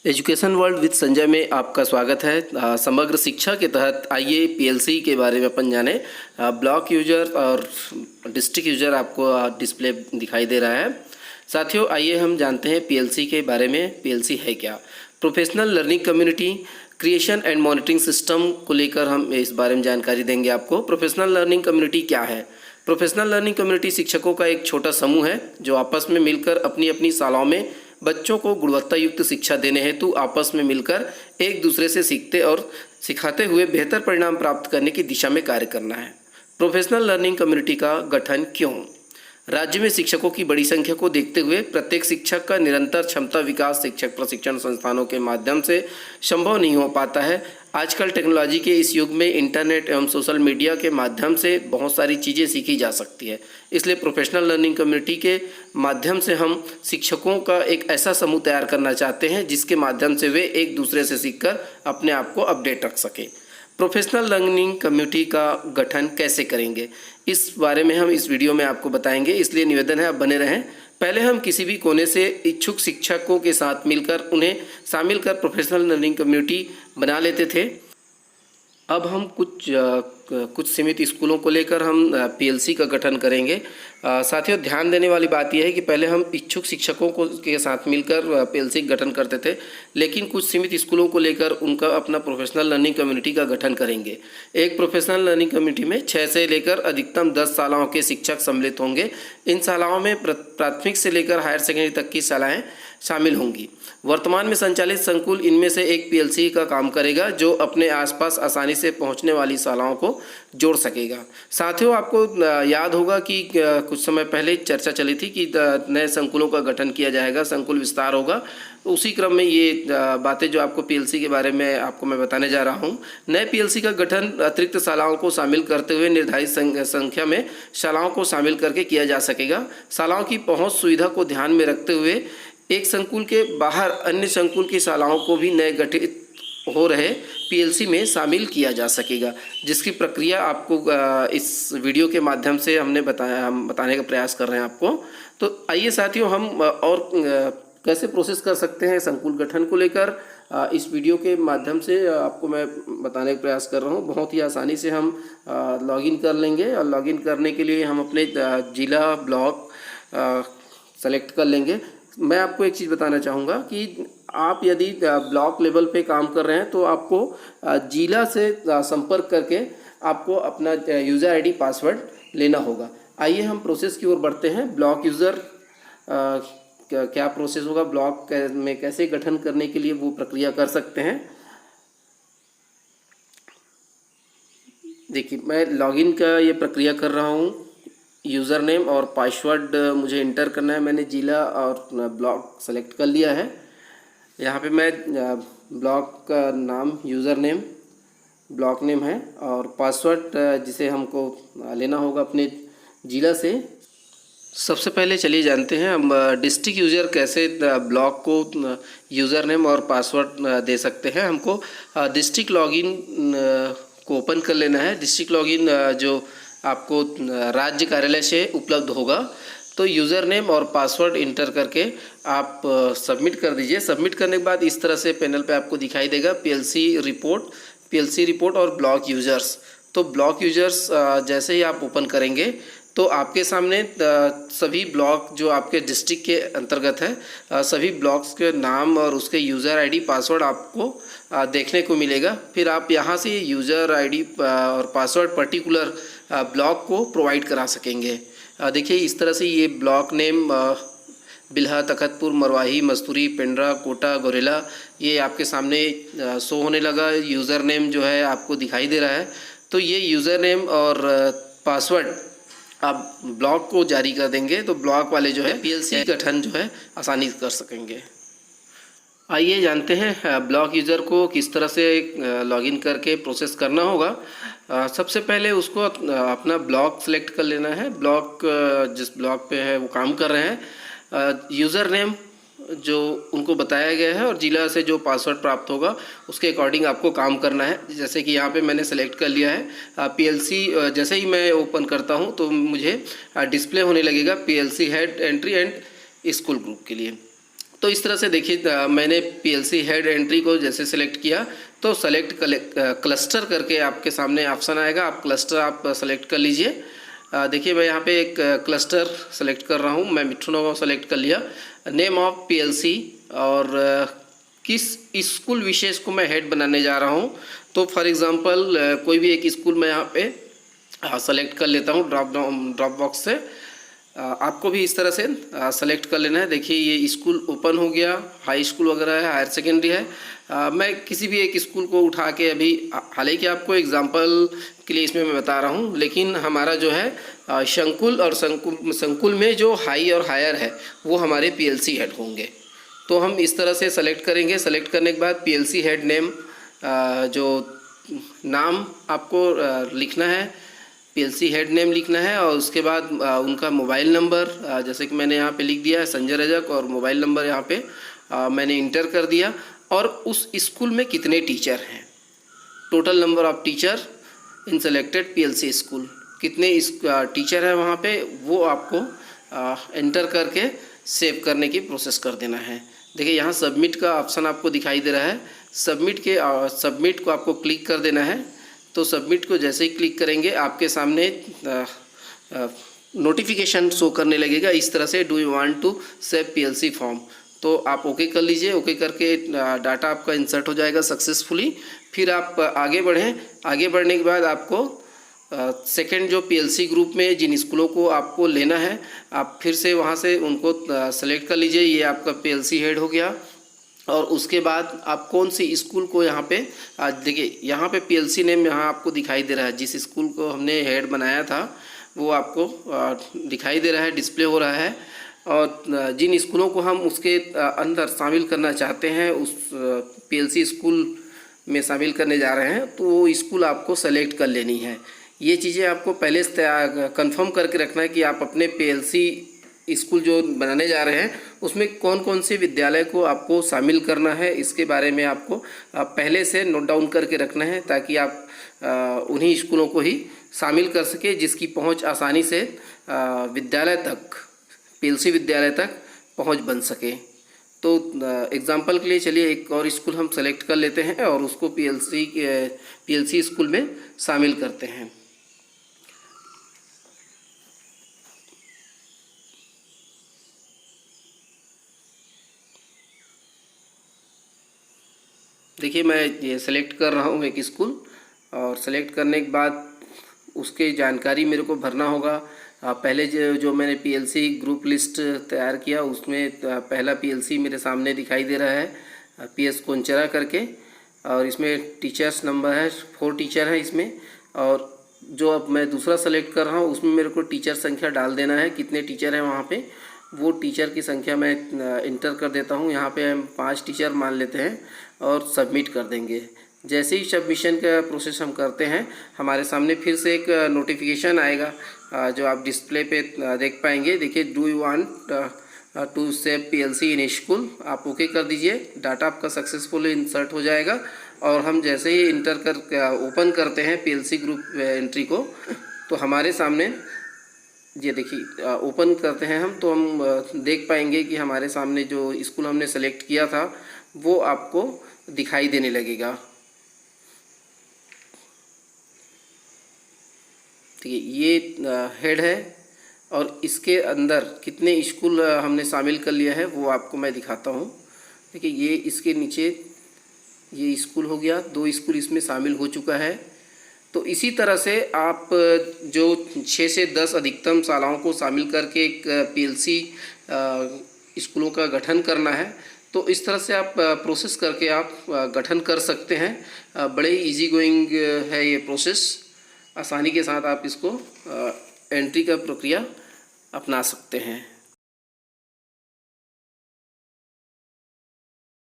Education world with Sanjay में आपका स्वागत है। समग्र शिक्षा के तहत आइए पीएलसी के बारे में अपन जाने। ब्लॉक यूजर और डिस्ट्रिक्ट यूजर आपको डिस्प्ले दिखाई दे रहा है। साथियों, आइए हम जानते हैं पीएलसी के बारे में। पीएलसी है क्या? Professional learning community creation and monitoring system को लेकर हम इस बारे में जानकारी देंगे आपको। प्रोफेशनल लर्निंग कम्युनिटी क्या है? प्रोफेशनल लर्निंग कम्युनिटी शिक्षकों का एक छोटा समूह है जो आपस में मिलकर अपनी अपनी शालाओं में बच्चों को गुणवत्ता युक्त शिक्षा देने हेतु आपस में मिलकर एक दूसरे से सीखते और सिखाते हुए बेहतर परिणाम प्राप्त करने की दिशा में कार्य करना है। प्रोफेशनल लर्निंग कम्युनिटी का गठन क्यों? राज्य में शिक्षकों की बड़ी संख्या को देखते हुए प्रत्येक शिक्षक का निरंतर क्षमता विकास शिक्षक प्रशिक्षण संस्थानों के माध्यम से संभव नहीं हो पाता है। आजकल टेक्नोलॉजी के इस युग में इंटरनेट एवं सोशल मीडिया के माध्यम से बहुत सारी चीज़ें सीखी जा सकती है। इसलिए प्रोफेशनल लर्निंग कम्युनिटी के माध्यम से हम शिक्षकों का एक ऐसा समूह तैयार करना चाहते हैं जिसके माध्यम से वे एक दूसरे से सीखकर अपने आप को अपडेट रख सकें। प्रोफेशनल लर्निंग कम्युनिटी का गठन कैसे करेंगे, इस बारे में हम इस वीडियो में आपको बताएंगे, इसलिए निवेदन है आप बने रहें। पहले हम किसी भी कोने से इच्छुक शिक्षकों के साथ मिलकर उन्हें शामिल कर प्रोफेशनल लर्निंग कम्युनिटी बना लेते थे। अब हम कुछ सीमित स्कूलों को लेकर हम पीएलसी का गठन करेंगे। साथियों, ध्यान देने वाली बात यह है कि पहले हम इच्छुक शिक्षकों के साथ मिलकर पीएलसी का गठन करते थे, लेकिन कुछ सीमित स्कूलों को लेकर उनका अपना प्रोफेशनल लर्निंग कम्युनिटी का गठन करेंगे। एक प्रोफेशनल लर्निंग कम्युनिटी में 6 से लेकर अधिकतम 10 शालाओं के शिक्षक सम्मिलित होंगे। इन शालाओं में प्राथमिक से लेकर हायर सेकेंडरी तक की शालाएँ शामिल होंगी। वर्तमान में संचालित संकुल इनमें से एक पीएलसी का काम करेगा जो अपने आसपास आसानी से पहुंचने वाली शालाओं को जोड़ सकेगा। साथियों, आपको याद होगा कि कुछ समय पहले चर्चा चली थी कि नए संकुलों का गठन किया जाएगा, संकुल विस्तार होगा। उसी क्रम में ये बातें जो आपको पीएलसी के बारे में आपको मैं बताने जा रहा हूँ। नए पीएलसी का गठन अतिरिक्त शालाओं को शामिल करते हुए निर्धारित संख्या में शालाओं को शामिल करके किया जा सकेगा। शालाओं की पहुँच सुविधा को ध्यान में रखते हुए एक संकुल के बाहर अन्य संकुल की शालाओं को भी नए गठित हो रहे पीएलसी में शामिल किया जा सकेगा, जिसकी प्रक्रिया आपको इस वीडियो के माध्यम से हम बताने का प्रयास कर रहे हैं आपको। तो आइए साथियों, हम और कैसे प्रोसेस कर सकते हैं संकुल गठन को लेकर इस वीडियो के माध्यम से आपको मैं बताने का प्रयास कर रहा हूँ। बहुत ही आसानी से हम लॉगिन कर लेंगे और लॉगिन करने के लिए हम अपने जिला ब्लॉक सेलेक्ट कर लेंगे। मैं आपको एक चीज़ बताना चाहूँगा कि आप यदि ब्लॉक लेवल पे काम कर रहे हैं तो आपको जिला से संपर्क करके आपको अपना यूज़र आईडी पासवर्ड लेना होगा। आइए हम प्रोसेस की ओर बढ़ते हैं। ब्लॉक यूज़र क्या प्रोसेस होगा, ब्लॉक में कैसे गठन करने के लिए वो प्रक्रिया कर सकते हैं। देखिए, मैं लॉगिन का ये प्रक्रिया कर रहा हूँ। यूज़र नेम और पासवर्ड मुझे इंटर करना है। मैंने जिला और ब्लॉक सेलेक्ट कर लिया है। यहाँ पे मैं ब्लॉक का नाम यूज़र नेम ब्लॉक नेम है और पासवर्ड जिसे हमको लेना होगा अपने जिला से। सबसे पहले चलिए जानते हैं हम डिस्ट्रिक्ट यूज़र कैसे ब्लॉक को यूज़र नेम और पासवर्ड दे सकते हैं। हमको डिस्ट्रिक्ट लॉगिन को ओपन कर लेना है। डिस्ट्रिक्ट लॉगिन जो आपको राज्य कार्यालय से उपलब्ध होगा। तो यूज़र नेम और पासवर्ड इंटर करके आप सबमिट कर दीजिए। सबमिट करने के बाद इस तरह से पैनल पे आपको दिखाई देगा पीएलसी रिपोर्ट और ब्लॉक यूज़र्स। तो ब्लॉक यूज़र्स जैसे ही आप ओपन करेंगे तो आपके सामने सभी ब्लॉक जो आपके डिस्ट्रिक्ट के अंतर्गत है सभी ब्लॉक्स के नाम और उसके यूज़र आईडी पासवर्ड आपको देखने को मिलेगा। फिर आप यहाँ से यूज़र आईडी और पासवर्ड पर्टिकुलर ब्लॉक को प्रोवाइड करा सकेंगे। देखिए, इस तरह से ये ब्लॉक नेम बिल्हा, तखतपुर, मरवाही, मस्तूरी, पेंड्रा, कोटा, गोरेला ये आपके सामने शो होने लगा। यूज़र नेम जो है आपको दिखाई दे रहा है। तो ये यूज़र नेम और पासवर्ड आप ब्लॉक को जारी कर देंगे तो ब्लॉक वाले जो है पीएलसी गठन जो है आसानी से कर सकेंगे। आइए जानते हैं ब्लॉक यूज़र को किस तरह से लॉगिन करके प्रोसेस करना होगा। सबसे पहले उसको अपना ब्लॉक सेलेक्ट कर लेना है। ब्लॉक जिस ब्लॉक पे है वो काम कर रहे हैं, यूज़र नेम जो उनको बताया गया है और जिला से जो पासवर्ड प्राप्त होगा उसके अकॉर्डिंग आपको काम करना है। जैसे कि यहाँ पे मैंने सेलेक्ट कर लिया है पीएलसी। जैसे ही मैं ओपन करता हूँ तो मुझे डिस्प्ले होने लगेगा PLC head entry and school group के लिए। तो इस तरह से देखिए मैंने पीएलसी हेड एंट्री को जैसे सेलेक्ट किया तो सेलेक्ट क्लस्टर करके आपके सामने ऑप्शन आएगा, आप क्लस्टर आप सेलेक्ट कर लीजिए। देखिए मैं यहाँ पे एक क्लस्टर सेलेक्ट कर रहा हूँ, मैं मिठू नगांव सेलेक्ट कर लिया। नेम ऑफ पीएलसी और किस स्कूल विशेष को मैं हेड बनाने जा रहा हूँ, तो फॉर एग्ज़ाम्पल कोई भी एक स्कूल मैं यहाँ पे सेलेक्ट कर लेता हूँ ड्रॉप बॉक्स से। आपको भी इस तरह से सेलेक्ट कर लेना है। देखिए ये स्कूल ओपन हो गया, हाई स्कूल वगैरह है, हायर सेकेंडरी है। मैं किसी भी एक स्कूल को उठा के अभी, हालांकि आपको एग्जांपल के लिए इसमें मैं बता रहा हूँ, लेकिन हमारा जो है संकुल और संकुल में जो हाई और हायर है वो हमारे पीएलसी हेड होंगे। तो हम इस तरह से सेलेक्ट करेंगे। सेलेक्ट करने के बाद पीएलसी हेड नेम, जो नाम आपको लिखना है, पीएलसी हेड नेम लिखना है और उसके बाद उनका मोबाइल नंबर, जैसे कि मैंने यहाँ पे लिख दिया है संजय रजक, और मोबाइल नंबर यहाँ पे मैंने इंटर कर दिया। और उस स्कूल में कितने टीचर हैं, total number of teacher in selected PLC school, कितने टीचर हैं वहाँ पे, वो आपको एंटर करके सेव करने की प्रोसेस कर देना है। देखिए यहाँ सबमिट का ऑप्शन आपको दिखाई दे रहा है। सबमिट को आपको क्लिक कर देना है। तो सबमिट को जैसे ही क्लिक करेंगे आपके सामने नोटिफिकेशन शो करने लगेगा इस तरह से, do you want to save PLC form. तो आप ओके कर लीजिए। ओके करके डाटा आपका इंसर्ट हो जाएगा सक्सेसफुली। फिर आप आगे बढ़ें। आगे बढ़ने के बाद आपको सेकंड जो पीएलसी ग्रुप में जिन स्कूलों को आपको लेना है, आप फिर से वहाँ से उनको सेलेक्ट कर लीजिए। ये आपका पीएलसी हेड हो गया। और उसके बाद आप कौन सी स्कूल को यहाँ पे देखिए, यहाँ पे पीएलसी नेम यहाँ आपको दिखाई दे रहा है। जिस स्कूल को हमने हेड बनाया था वो आपको दिखाई दे रहा है, डिस्प्ले हो रहा है। और जिन स्कूलों को हम उसके अंदर शामिल करना चाहते हैं, उस पीएलसी स्कूल में शामिल करने जा रहे हैं, तो वो स्कूल आपको सेलेक्ट कर लेनी है। ये चीज़ें आपको पहले से कंफर्म करके रखना है कि आप अपने पीएलसी स्कूल जो बनाने जा रहे हैं उसमें कौन कौन से विद्यालय को आपको शामिल करना है, इसके बारे में आपको पहले से नोट डाउन करके रखना है, ताकि आप उन्हीं स्कूलों को ही शामिल कर सके जिसकी पहुंच आसानी से विद्यालय तक, पीएलसी विद्यालय तक पहुंच बन सके। तो एग्जांपल के लिए चलिए एक और स्कूल हम सेलेक्ट कर लेते हैं और उसको पीएलसी स्कूल में शामिल करते हैं। देखिए मैं ये सेलेक्ट कर रहा हूँ एक स्कूल, और सेलेक्ट करने के बाद उसके जानकारी मेरे को भरना होगा। पहले जो मैंने पीएलसी ग्रुप लिस्ट तैयार किया उसमें पहला पीएलसी मेरे सामने दिखाई दे रहा है, पीएस कोंचरा करके, और इसमें टीचर्स नंबर है, 4 टीचर हैं इसमें। और जो अब मैं दूसरा सेलेक्ट कर रहा हूँ उसमें मेरे को टीचर संख्या डाल देना है, कितने टीचर हैं वहाँ पे, वो टीचर की संख्या मैं इंटर कर देता हूँ। यहाँ पे हम 5 टीचर मान लेते हैं और सबमिट कर देंगे। जैसे ही सबमिशन का प्रोसेस हम करते हैं हमारे सामने फिर से एक नोटिफिकेशन आएगा, जो आप डिस्प्ले पे देख पाएंगे। देखिए, do you want to save PLC in school, आप ओके कर दीजिए। डाटा आपका सक्सेसफुली इंसर्ट हो जाएगा। और हम जैसे ही इंटर कर ओपन करते हैं पीएलसी ग्रुप एंट्री को, तो हमारे सामने ये देखिए ओपन करते हैं हम, तो हम देख पाएंगे कि हमारे सामने जो स्कूल हमने सेलेक्ट किया था वो आपको दिखाई देने लगेगा। ठीक है, ये हेड है और इसके अंदर कितने स्कूल हमने शामिल कर लिया है वो आपको मैं दिखाता हूँ। देखिए ये इसके नीचे ये स्कूल हो गया, 2 स्कूल इसमें शामिल हो चुका है। तो इसी तरह से आप जो 6 से 10 अधिकतम शालाओं को शामिल करके एक पीएलसी स्कूलों का गठन करना है, तो इस तरह से आप प्रोसेस करके आप गठन कर सकते हैं। बड़े इजी गोइंग है ये प्रोसेस, आसानी के साथ आप इसको एंट्री का प्रक्रिया अपना सकते हैं।